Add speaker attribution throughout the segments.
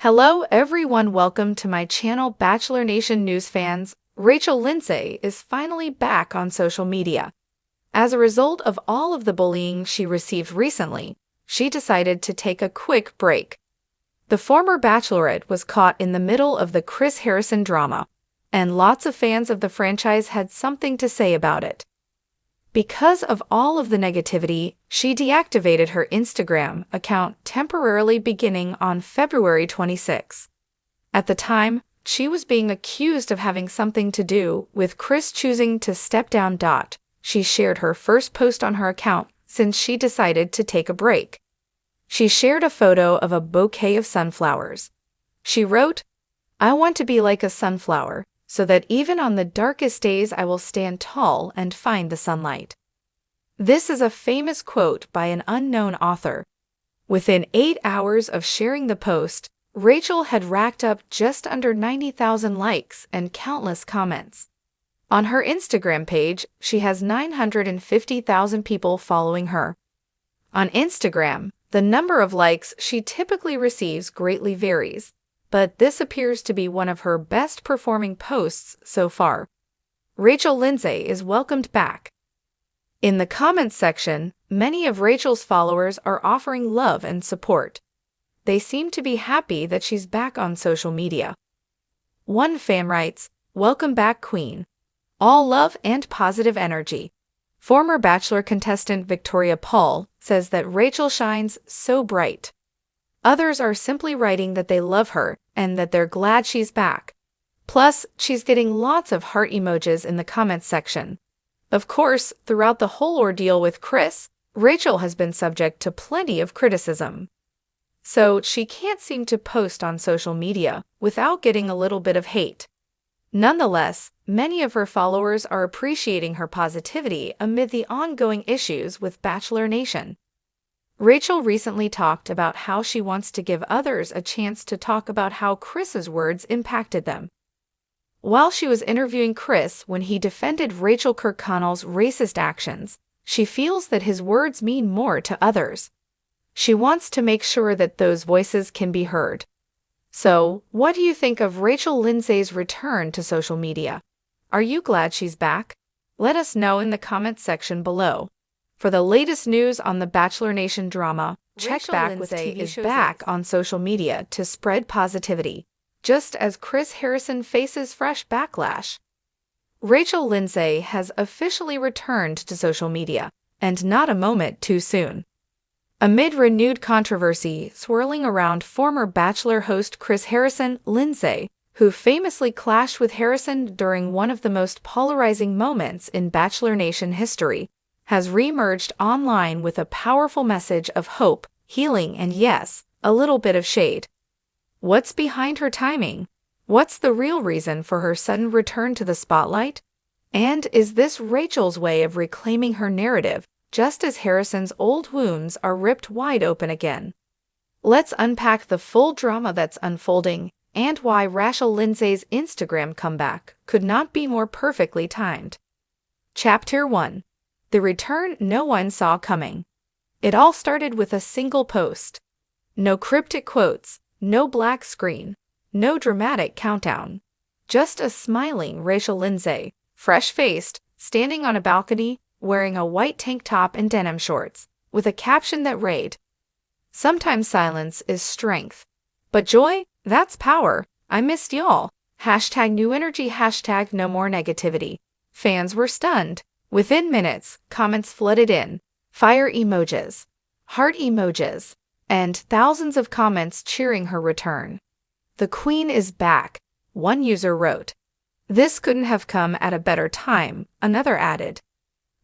Speaker 1: Hello everyone, welcome to my channel Bachelor Nation News fans. Rachel Lindsay is finally back on social media. As a result of all of the bullying she received recently, she decided to take a quick break. The former Bachelorette was caught in the middle of the Chris Harrison drama, and lots of fans of the franchise had something to say about it. Because of all of the negativity, she deactivated her Instagram account temporarily beginning on February 26. At the time, she was being accused of having something to do with Chris choosing to step down. She shared her first post on her account since she decided to take a break. She shared a photo of a bouquet of sunflowers. She wrote, "I want to be like a sunflower, so that even on the darkest days I will stand tall and find the sunlight." This is a famous quote by an unknown author. Within 8 hours of sharing the post, Rachel had racked up just under 90,000 likes and countless comments. On her Instagram page, she has 950,000 people following her. On Instagram, the number of likes she typically receives greatly varies, but this appears to be one of her best performing posts so far. Rachel Lindsay is welcomed back. In the comments section, many of Rachel's followers are offering love and support. They seem to be happy that she's back on social media. One fan writes, "Welcome back, Queen. All love and positive energy." Former Bachelor contestant Victoria Paul says that Rachel shines so bright. Others are simply writing that they love her and that they're glad she's back. Plus, she's getting lots of heart emojis in the comments section. Of course, throughout the whole ordeal with Chris, Rachel has been subject to plenty of criticism. So she can't seem to post on social media without getting a little bit of hate. Nonetheless, many of her followers are appreciating her positivity amid the ongoing issues with Bachelor Nation. Rachel recently talked about how she wants to give others a chance to talk about how Chris's words impacted them. While she was interviewing Chris when he defended Rachel Kirkconnell's racist actions, she feels that his words mean more to others. She wants to make sure that those voices can be heard. So, what do you think of Rachel Lindsay's return to social media? Are you glad she's back? Let us know in the comments section below. For the latest news on the Bachelor Nation drama, check back with TV is back on social media to spread positivity, just as Chris Harrison faces fresh backlash. Rachel Lindsay has officially returned to social media, and not a moment too soon. Amid renewed controversy swirling around former Bachelor host Chris Harrison, Lindsay, who famously clashed with Harrison during one of the most polarizing moments in Bachelor Nation history, has reemerged online with a powerful message of hope, healing, and yes, a little bit of shade. What's behind her timing? What's the real reason for her sudden return to the spotlight? And is this Rachel's way of reclaiming her narrative, just as Harrison's old wounds are ripped wide open again? Let's unpack the full drama that's unfolding and why Rachel Lindsay's Instagram comeback could not be more perfectly timed. Chapter 1. The return no one saw coming. It all started with a single post. No cryptic quotes, no black screen, no dramatic countdown. Just a smiling Rachel Lindsay, fresh-faced, standing on a balcony, wearing a white tank top and denim shorts, with a caption that read, "Sometimes silence is strength, but joy, that's power. I missed y'all. #new energy, #no more negativity." Fans were stunned. Within minutes, comments flooded in, fire emojis, heart emojis, and thousands of comments cheering her return. "The Queen is back," one user wrote. "This couldn't have come at a better time," another added.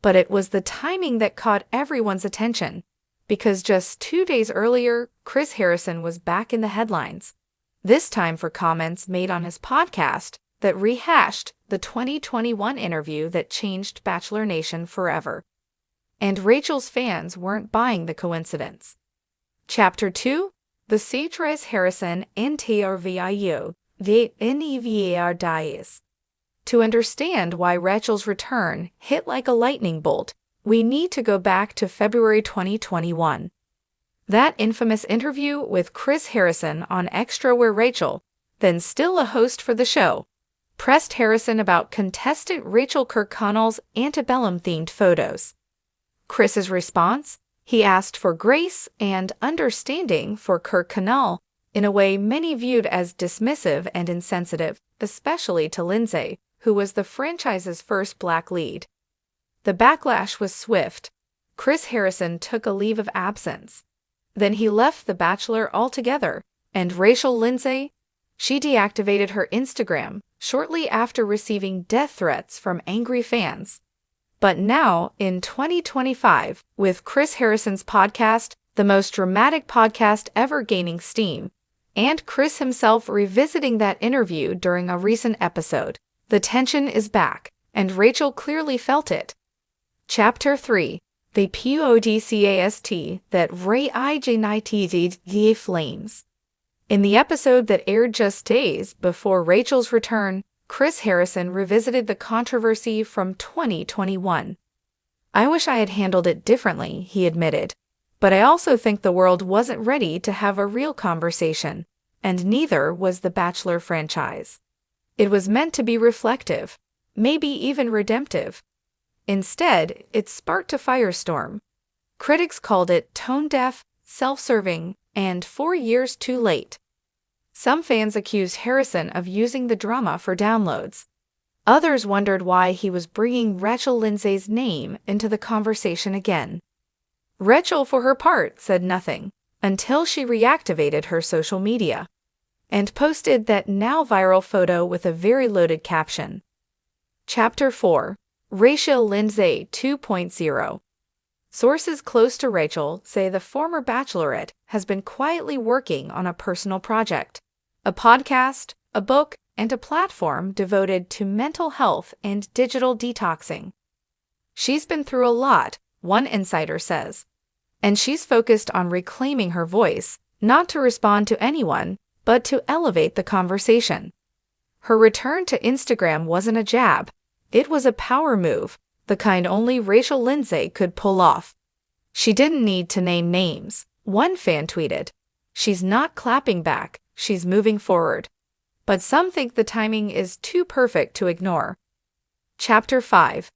Speaker 1: But it was the timing that caught everyone's attention, because just 2 days earlier, Chris Harrison was back in the headlines, this time for comments made on his podcast that rehashed the 2021 interview that changed Bachelor Nation forever. And Rachel's fans weren't buying the coincidence. Chapter 2. The Chris Harrison interview, the NEVAR dies. To understand why Rachel's return hit like a lightning bolt, we need to go back to February 2021. That infamous interview with Chris Harrison on Extra, where Rachel, then still a host for the show, pressed Harrison about contestant Rachel Kirkconnell's antebellum-themed photos. Chris's response? He asked for grace and understanding for Kirkconnell in a way many viewed as dismissive and insensitive, especially to Lindsay, who was the franchise's first black lead. The backlash was swift. Chris Harrison took a leave of absence. Then he left The Bachelor altogether, and Rachel Lindsay, she deactivated her Instagram shortly after receiving death threats from angry fans. But now, in 2025, with Chris Harrison's podcast, the most dramatic podcast ever, gaining steam, and Chris himself revisiting that interview during a recent episode, the tension is back, and Rachel clearly felt it. Chapter 3. The podcast that reignited the flames. In the episode that aired just days before Rachel's return, Chris Harrison revisited the controversy from 2021. "I wish I had handled it differently," he admitted. "But I also think the world wasn't ready to have a real conversation, and neither was the Bachelor franchise. It was meant to be reflective, maybe even redemptive. Instead, it sparked a firestorm. Critics called it tone-deaf, self-serving, and 4 years too late. Some fans accused Harrison of using the drama for downloads. Others wondered why he was bringing Rachel Lindsay's name into the conversation again. Rachel, for her part, said nothing until she reactivated her social media and posted that now viral photo with a very loaded caption. Chapter 4. Rachel Lindsay 2.0. Sources close to Rachel say the former Bachelorette has been quietly working on a personal project, a podcast, a book, and a platform devoted to mental health and digital detoxing. She's been through a lot, one insider says, and she's focused on reclaiming her voice, not to respond to anyone, but to elevate the conversation. Her return to Instagram wasn't a jab. It was a power move, the kind only Rachel Lindsay could pull off. She didn't need to name names. One fan tweeted, "She's not clapping back, she's moving forward." But some think the timing is too perfect to ignore. Chapter 5.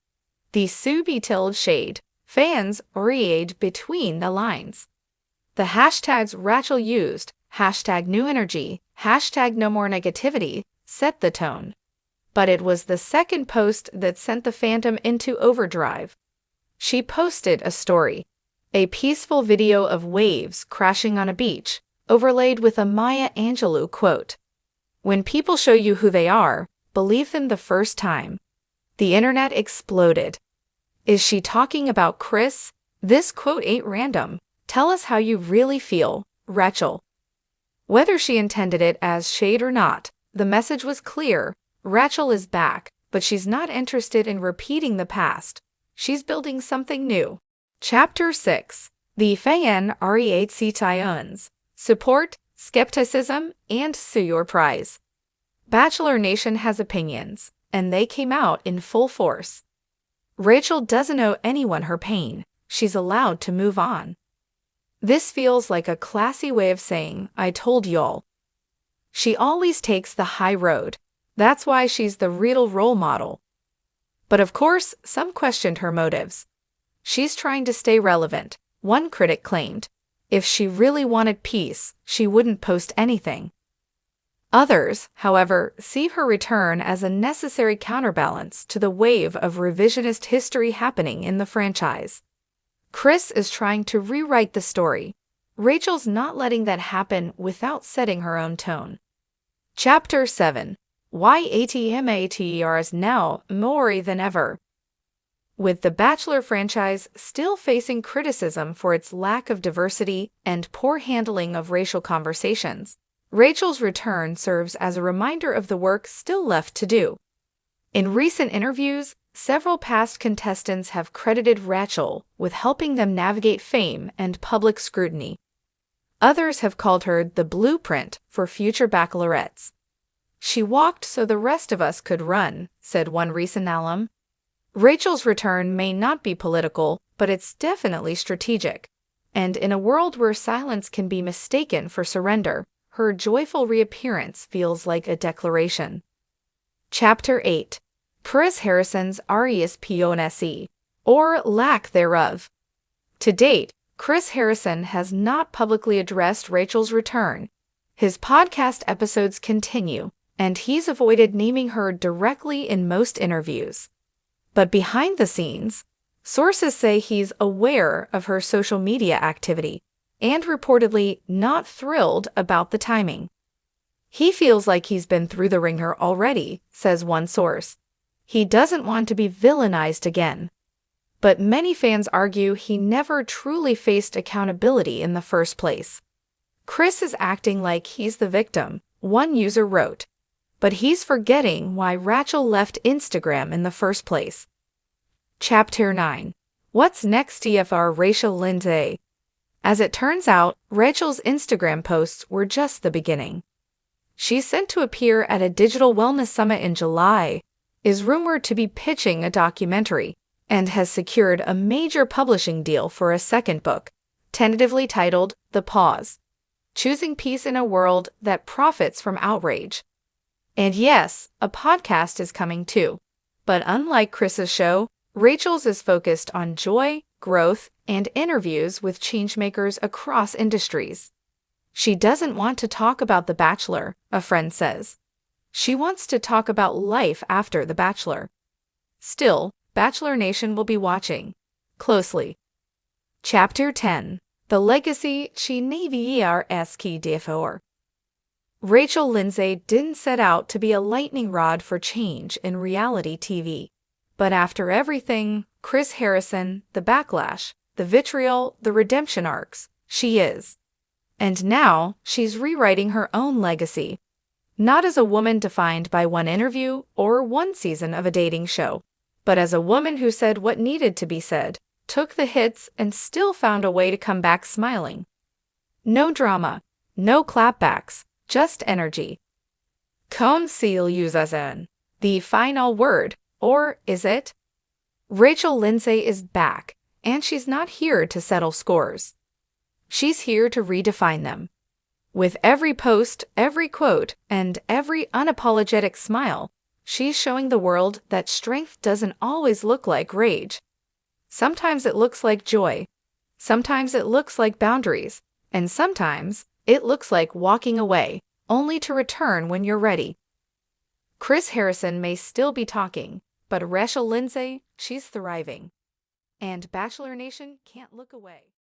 Speaker 1: The subtle shade. Fans read between the lines. The hashtags Rachel used, #NewEnergy, #NoMoreNegativity, set the tone. But it was the second post that sent the fandom into overdrive. She posted a story, a peaceful video of waves crashing on a beach, overlaid with a Maya Angelou quote. "When people show you who they are, believe them the first time." The internet exploded. Is she talking about Chris? This quote ain't random. Tell us how you really feel, Rachel. Whether she intended it as shade or not, the message was clear. Rachel is back, but she's not interested in repeating the past. She's building something new. Chapter 6. The fan reactions. Support, skepticism, and surprise. Bachelor Nation has opinions, and they came out in full force. Rachel doesn't owe anyone her pain. She's allowed to move on. This feels like a classy way of saying, "I told y'all." She always takes the high road. That's why she's the real role model. But of course, some questioned her motives. She's trying to stay relevant, one critic claimed. If she really wanted peace, she wouldn't post anything. Others, however, see her return as a necessary counterbalance to the wave of revisionist history happening in the franchise. Chris is trying to rewrite the story. Rachel's not letting that happen without setting her own tone. Chapter 7. Why ATMATERs now more than ever. With the Bachelor franchise still facing criticism for its lack of diversity and poor handling of racial conversations, Rachel's return serves as a reminder of the work still left to do. In recent interviews, several past contestants have credited Rachel with helping them navigate fame and public scrutiny. Others have called her the blueprint for future bachelorettes. "She walked so the rest of us could run," said one recent alum. Rachel's return may not be political, but it's definitely strategic. And in a world where silence can be mistaken for surrender, her joyful reappearance feels like a declaration. Chapter 8. Chris Harrison's RESPONSE, or lack thereof. To date, Chris Harrison has not publicly addressed Rachel's return. His podcast episodes continue, and he's avoided naming her directly in most interviews. But behind the scenes, sources say he's aware of her social media activity and reportedly not thrilled about the timing. He feels like he's been through the ringer already, says one source. He doesn't want to be villainized again. But many fans argue he never truly faced accountability in the first place. Chris is acting like he's the victim, one user wrote. But he's forgetting why Rachel left Instagram in the first place. Chapter 9. What's next TFR Rachel Lindsay? As it turns out, Rachel's Instagram posts were just the beginning. She's set to appear at a digital wellness summit in July, is rumored to be pitching a documentary, and has secured a major publishing deal for a second book, tentatively titled The Pause: Choosing Peace in a World That Profits from Outrage. And yes, a podcast is coming too. But unlike Chris's show, Rachel's is focused on joy, growth, and interviews with changemakers across industries. She doesn't want to talk about The Bachelor, a friend says. She wants to talk about life after The Bachelor. Still, Bachelor Nation will be watching closely. Chapter 10. The Legacy She Naviersky for. Rachel Lindsay didn't set out to be a lightning rod for change in reality TV. But after everything, Chris Harrison, the backlash, the vitriol, the redemption arcs, she is. And now, she's rewriting her own legacy. Not as a woman defined by one interview or one season of a dating show, but as a woman who said what needed to be said, took the hits, and still found a way to come back smiling. No drama, no clapbacks, just energy. Conceal usazen. The final word, or is it? Rachel Lindsay is back, and she's not here to settle scores. She's here to redefine them. With every post, every quote, and every unapologetic smile, she's showing the world that strength doesn't always look like rage. Sometimes it looks like joy. Sometimes it looks like boundaries. And sometimes it looks like walking away, only to return when you're ready. Chris Harrison may still be talking, but Rachel Lindsay, she's thriving. And Bachelor Nation can't look away.